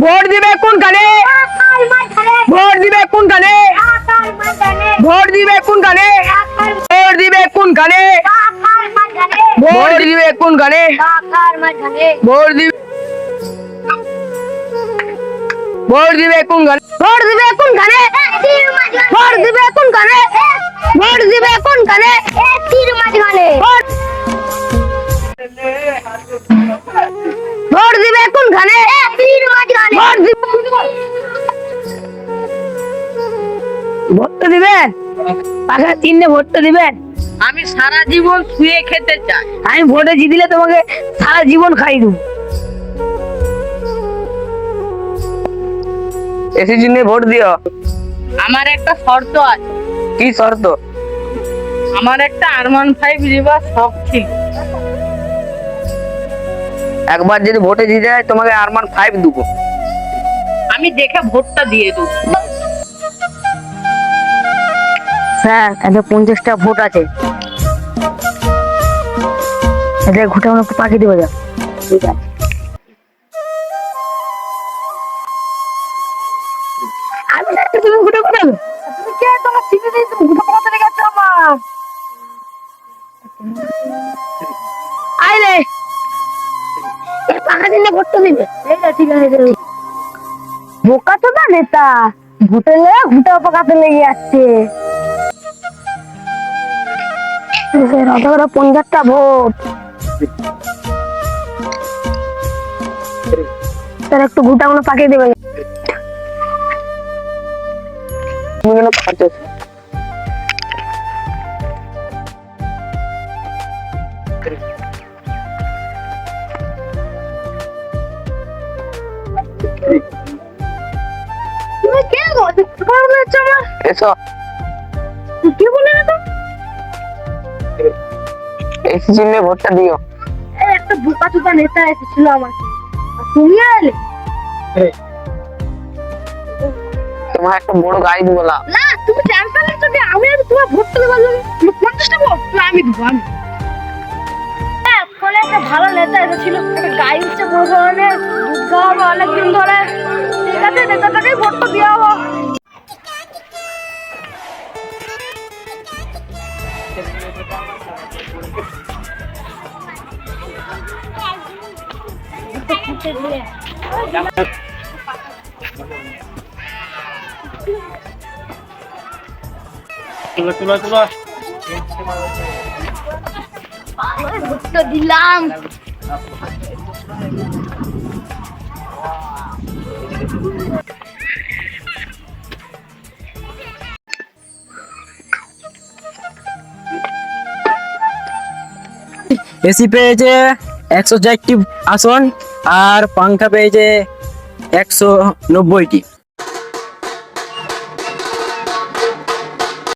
Vote দিবে কোনখানে? Vote দিবে কোনখানে? ভোট দিবে কোনখানে? ভোট দিবে কোনখানে? ভোট দিবে কোনখানে? ভোট দিবে ভোট দিবে কোনখানে? ভোট দিবে কোনখানে? ভোট দিবে কোনখানে? ভোট দিবে কোনখানে? ভোট দিবে কোনখানে? ভোট ভোটটা দিবেন? পাকা চিহ্নে ভোটটা দিবেন? আমি সারা জীবন শুয়ে খেতে চাই। আমি ভোটে জিতলে তোমাকে সারা জীবন খাই দেবো। এসি চিহ্নে ভোট দিও। আমার একটা শর্ত আছে। কি শর্ত? আমার একটা R15 নেবার শখ ছিল। একবার যদি ভোটে জিতে যায় তোমাকে R15 দেবো। আমি দেখে ভোটটা দিয়ে দেবো। স্যার, এতে 50টা ভোট আছে। এদের ঘুটে আমরা একটু পাঠিয়ে দেবো যা। ঠিক আছে। আমি না, তুমি ঘুটে পাঠাবে। তুমি কে? তোমার চিঠি দিয়ে তুমি ঘুটে পাঠাতে লেগেছো আমার। আইলে পাকা দিলে ভোটটা দিবে। ঠিক আছে। বোকা তো না নেতা, ভোটে লেগে ঘুটে পাকাতে লেগে যাচ্ছে। 50টা ভোট। স্যার, একটু ঘুটাগুলো পাঠিয়ে দেবে। তুমি কে গো? তোমার বলেছ আমার। এসো। কি বলে না তো? এসি চিহ্নে ভোটটা দিও। একটা বোকা চোদা নেতা এসেছিল আমার, আর তুমি এলে। তোমার একটা বড় গাড়ি দিব না। না, তুমি চ্যাম্পিয়ন হচ্ছ যে আমি আর তোমার ভোটটা দেবার লাগে। তুমি 50টা ভোট আমি দিব। আমি ফলে একটা ভালো নেতা এসেছিল, একটা গাড়ি হচ্ছে বড় ধরনের, দুধ খাওয়াবো অনেকদিন ধরে। ঠিক আছে, নেতাটাকেই ভোটটা দিয়ে হবো। ভোটটা দিলাম। এসি পেয়েছে 104টি আসন আর পাংখা পেয়েছে 190টি।